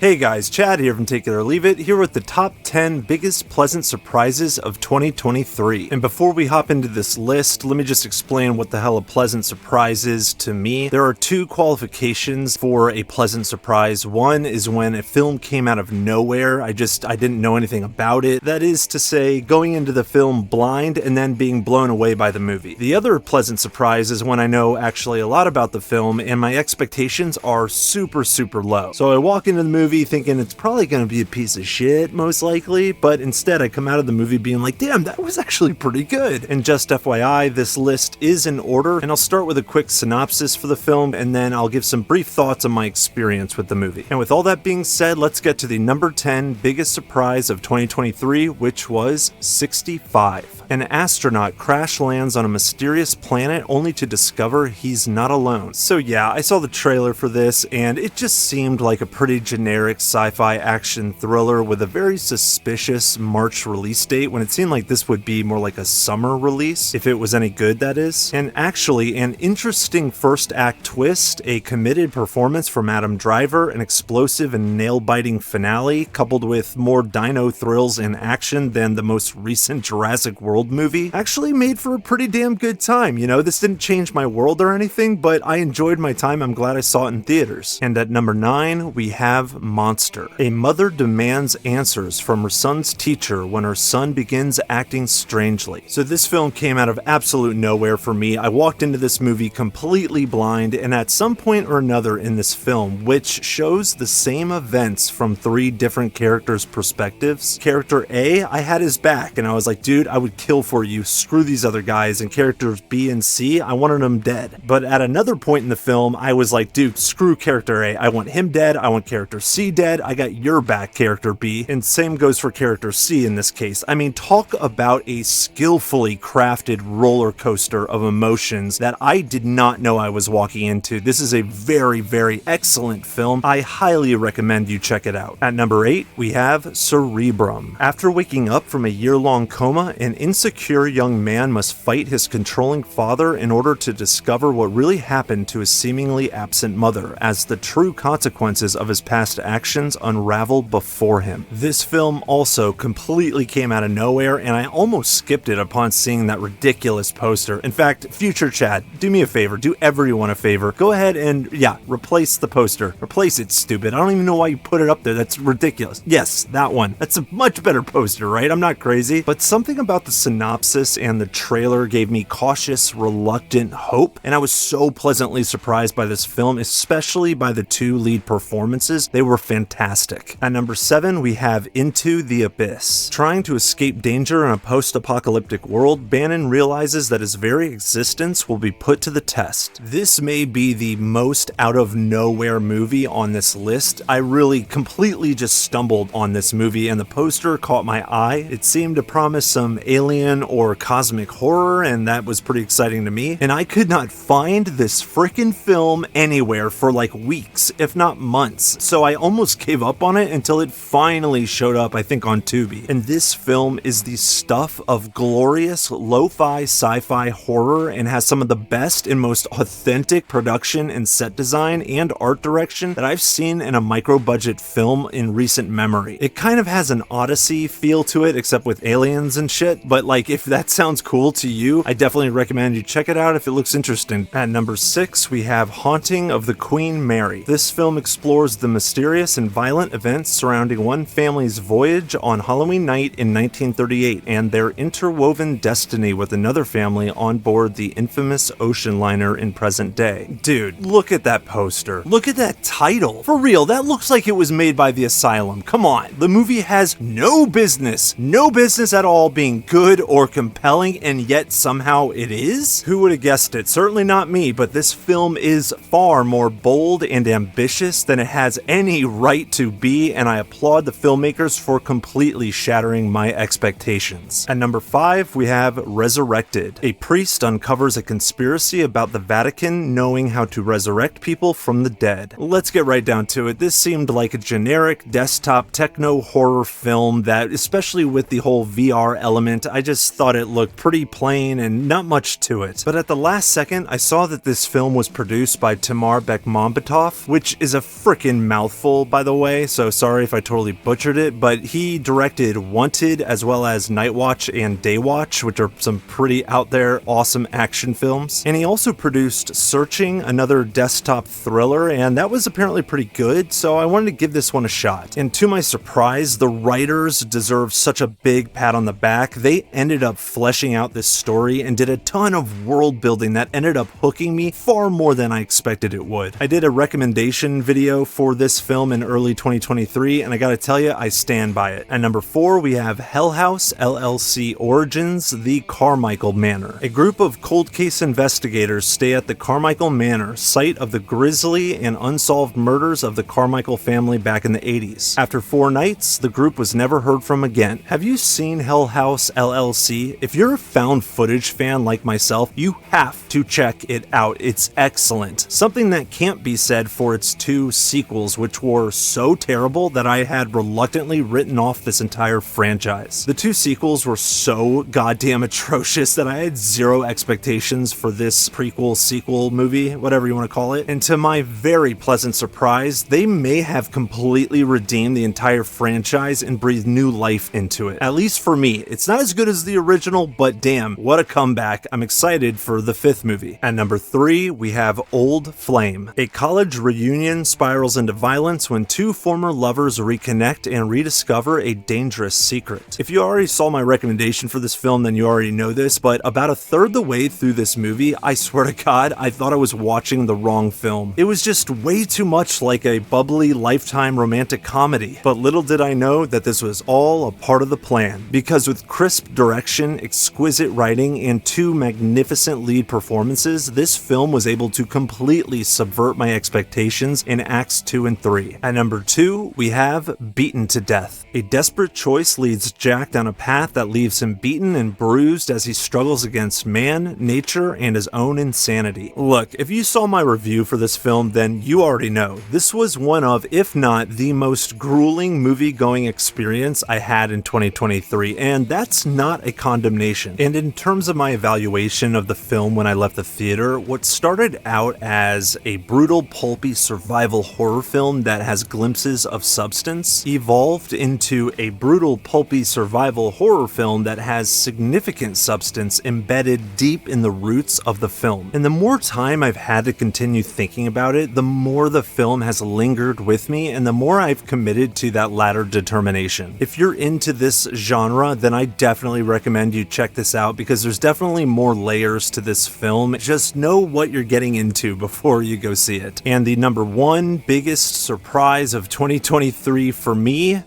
Hey guys, Chad here from Take It or Leave It, here with the top 10 biggest pleasant surprises of 2023. And before we hop into this list, let me just explain what the hell a pleasant surprise is to me. There are two qualifications for a pleasant surprise. One is when a film came out of nowhere. I didn't know anything about it. That is to say, going into the film blind and then being blown away by the movie. The other pleasant surprise is when I know actually a lot about the film and my expectations are super, super low. So I walk into the movie thinking it's probably going to be a piece of shit, most likely, but instead I come out of the movie being like, damn, that was actually pretty good. And just FYI, this list is in order, and I'll start with a quick synopsis for the film, and then I'll give some brief thoughts on my experience with the movie. And with all that being said, let's get to the number 10 biggest surprise of 2023, which was 65. An astronaut crash lands on a mysterious planet only to discover he's not alone. So yeah, I saw the trailer for this, and it just seemed like a pretty generic sci-fi action thriller with a very suspicious March release date, when it seemed like this would be more like a summer release, if it was any good, that is. And actually, an interesting first act twist, a committed performance from Adam Driver, an explosive and nail-biting finale, coupled with more dino thrills and action than the most recent Jurassic World movie, actually made for a pretty damn good time. You know, this didn't change my world or anything, but I enjoyed my time. I'm glad I saw it in theaters. And at number 9, we have Monster. A mother demands answers from her son's teacher when her son begins acting strangely. So this film came out of absolute nowhere for me. I walked into this movie completely blind, and at some point or another in this film, which shows the same events from 3 different characters' perspectives, character A, I had his back, and I was like, dude, I would kill for you, screw these other guys. And characters B and C, I wanted them dead. But at another point in the film, I was like, dude, screw character A, I want him dead, I want character C dead, I got your back, character B. And same goes for character C in this case. I mean, talk about a skillfully crafted roller coaster of emotions that I did not know I was walking into. This is a very, very excellent film. I highly recommend you check it out. At number 8, we have Cerebrum. After waking up from a year-long coma, an insecure young man must fight his controlling father in order to discover what really happened to his seemingly absent mother, as the true consequences of his past actions unravel before him. This film also completely came out of nowhere, and I almost skipped it upon seeing that ridiculous poster. In fact, future Chad, do me a favor, do everyone a favor, go ahead and, replace the poster. Replace it, stupid. I don't even know why you put it up there. That's ridiculous. Yes, that one. That's a much better poster, right? I'm not crazy, but something about the synopsis and the trailer gave me cautious, reluctant hope, and I was so pleasantly surprised by this film, especially by the 2 lead performances. They were fantastic. At number 7, we have Into the Abyss. Trying to escape danger in a post-apocalyptic world, Bannon realizes that his very existence will be put to the test. This may be the most out-of-nowhere movie on this list. I really completely just stumbled on this movie, and the poster caught my eye. It seemed to promise some alien or cosmic horror, and that was pretty exciting to me. And I could not find this frickin' film anywhere for like weeks, if not months. So I almost gave up on it until it finally showed up, I think, on Tubi. And this film is the stuff of glorious lo-fi sci-fi horror and has some of the best and most authentic production and set design and art direction that I've seen in a micro-budget film in recent memory. It kind of has an Odyssey feel to it, except with aliens and shit, but like, if that sounds cool to you, I definitely recommend you check it out if it looks interesting. At number 6, we have Haunting of the Queen Mary. This film explores the mysterious and violent events surrounding one family's voyage on Halloween night in 1938 and their interwoven destiny with another family on board the infamous ocean liner in present day. Dude, look at that poster. Look at that title. For real, that looks like it was made by The Asylum. Come on. The movie has no business at all being good good or compelling, and yet somehow it is? Who would have guessed it? Certainly not me, but this film is far more bold and ambitious than it has any right to be, and I applaud the filmmakers for completely shattering my expectations. At number 5, we have Resurrected. A priest uncovers a conspiracy about the Vatican knowing how to resurrect people from the dead. Let's get right down to it. This seemed like a generic desktop techno horror film that, especially with the whole VR element, I just thought it looked pretty plain and not much to it. But at the last second, I saw that this film was produced by Timur Bekmambetov, which is a frickin' mouthful, by the way, so sorry if I totally butchered it, but he directed Wanted as well as Night Watch and Day Watch, which are some pretty out there awesome action films. And he also produced Searching, another desktop thriller, and that was apparently pretty good, so I wanted to give this one a shot. And to my surprise, the writers deserve such a big pat on the back. They ended up fleshing out this story and did a ton of world building that ended up hooking me far more than I expected it would. I did a recommendation video for this film in early 2023, and I gotta tell you, I stand by it. At number 4, we have Hell House LLC Origins, The Carmichael Manor. A group of cold case investigators stay at the Carmichael Manor, site of the grisly and unsolved murders of the Carmichael family back in the 80s. After 4 nights, the group was never heard from again. Have you seen Hell House LLC? If you're a found footage fan like myself, you have to check it out. It's excellent. Something that can't be said for its 2 sequels, which were so terrible that I had reluctantly written off this entire franchise. The 2 sequels were so goddamn atrocious that I had zero expectations for this prequel, sequel movie, whatever you want to call it. And to my very pleasant surprise, they may have completely redeemed the entire franchise and breathed new life into it. At least for me. It's not as good as the original, but damn, what a comeback. I'm excited for the 5th movie. At number 3, we have Old Flame. A college reunion spirals into violence when 2 former lovers reconnect and rediscover a dangerous secret. If you already saw my recommendation for this film, then you already know this, but about a third the way through this movie, I swear to God, I thought I was watching the wrong film. It was just way too much like a bubbly Lifetime romantic comedy. But little did I know that this was all a part of the plan, because with crisp direction, exquisite writing, and 2 magnificent lead performances, this film was able to completely subvert my expectations in Acts 2 and 3. At number 2, we have Beaten to Death. A desperate choice leads Jack down a path that leaves him beaten and bruised as he struggles against man, nature, and his own insanity. Look, if you saw my review for this film, then you already know. This was one of, if not the most grueling movie-going experience I had in 2023, and that's not a condemnation. And in terms of my evaluation of the film when I left the theater, what started out as a brutal, pulpy survival horror film that has glimpses of substance evolved into a brutal, pulpy survival horror film that has significant substance embedded deep in the roots of the film. And the more time I've had to continue thinking about it, the more the film has lingered with me and the more I've committed to that latter determination. If you're into this genre, then I definitely recommend you check this out because there's definitely more layers to this film. Just know what you're getting into before you go see it. And the number 1 biggest surprise of 2023 for me,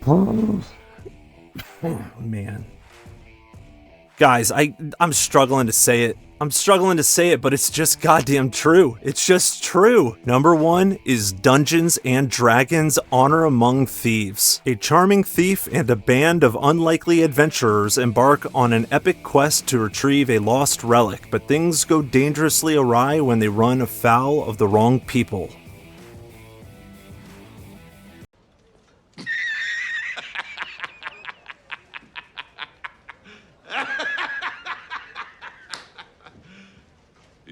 oh man. Guys, I'm struggling to say it. But it's just goddamn true. It's just true. Number 1 is Dungeons and Dragons: Honor Among Thieves. A charming thief and a band of unlikely adventurers embark on an epic quest to retrieve a lost relic, but things go dangerously awry when they run afoul of the wrong people.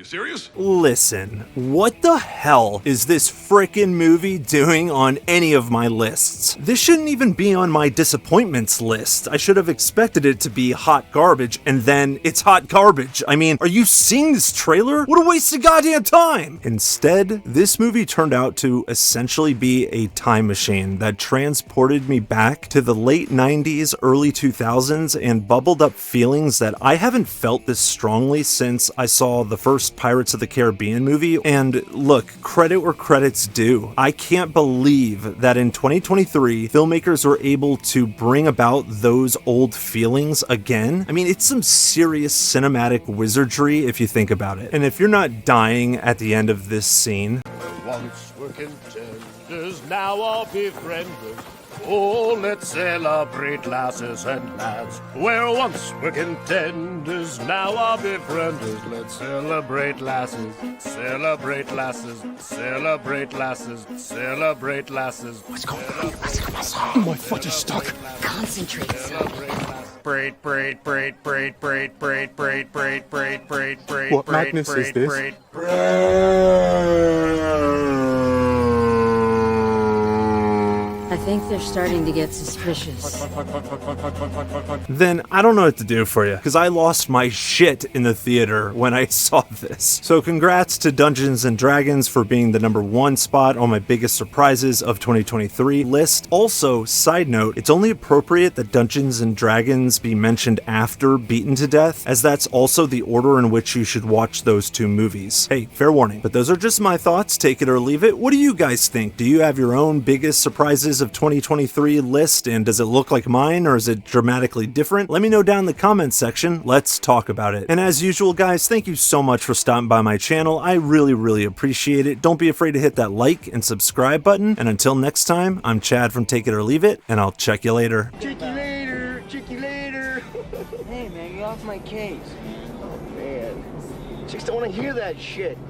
Serious? Listen, what the hell is this frickin' movie doing on any of my lists? This shouldn't even be on my disappointments list. I should have expected it to be hot garbage, and then it's hot garbage. I mean, are you seeing this trailer? What a waste of goddamn time! Instead, this movie turned out to essentially be a time machine that transported me back to the late 90s, early 2000s, and bubbled up feelings that I haven't felt this strongly since I saw the first first Pirates of the Caribbean movie, and look, credit where credit's due. I can't believe that in 2023, filmmakers were able to bring about those old feelings again. I mean, it's some serious cinematic wizardry if you think about it. And if you're not dying at the end of this scene, once were contenders, now are befrienders. Oh, let's celebrate lasses and lads. Where once were contenders, now are befrienders. Let's celebrate lasses, celebrate lasses, celebrate lasses, celebrate lasses. What's going on? My foot is stuck. Concentrate, son. Braid, braid, braid, braid, braid, braid, braid, braid, braid, braid, braid. What madness is this? I think they're starting to get suspicious. then I don't know what to do for you, because I lost my shit in the theater when I saw this. So congrats to Dungeons & Dragons for being the #1 spot on my biggest surprises of 2023 list. Also, side note, it's only appropriate that Dungeons & Dragons be mentioned after Beaten to Death, as that's also the order in which you should watch those two movies. Hey, fair warning. But those are just my thoughts, take it or leave it. What do you guys think? Do you have your own biggest surprises of 2023 list, and does it look like mine, or is it dramatically different? Let me know down in the comments section. Let's talk about it. And as usual, guys, thank you so much for stopping by my channel. I really appreciate it. Don't be afraid to hit that like and subscribe button. And until next time, I'm Chad from Take It or Leave It, and I'll check you later. Check you later. Check you later. Hey, man, get off my case. Oh, man. Chicks don't want to hear that shit.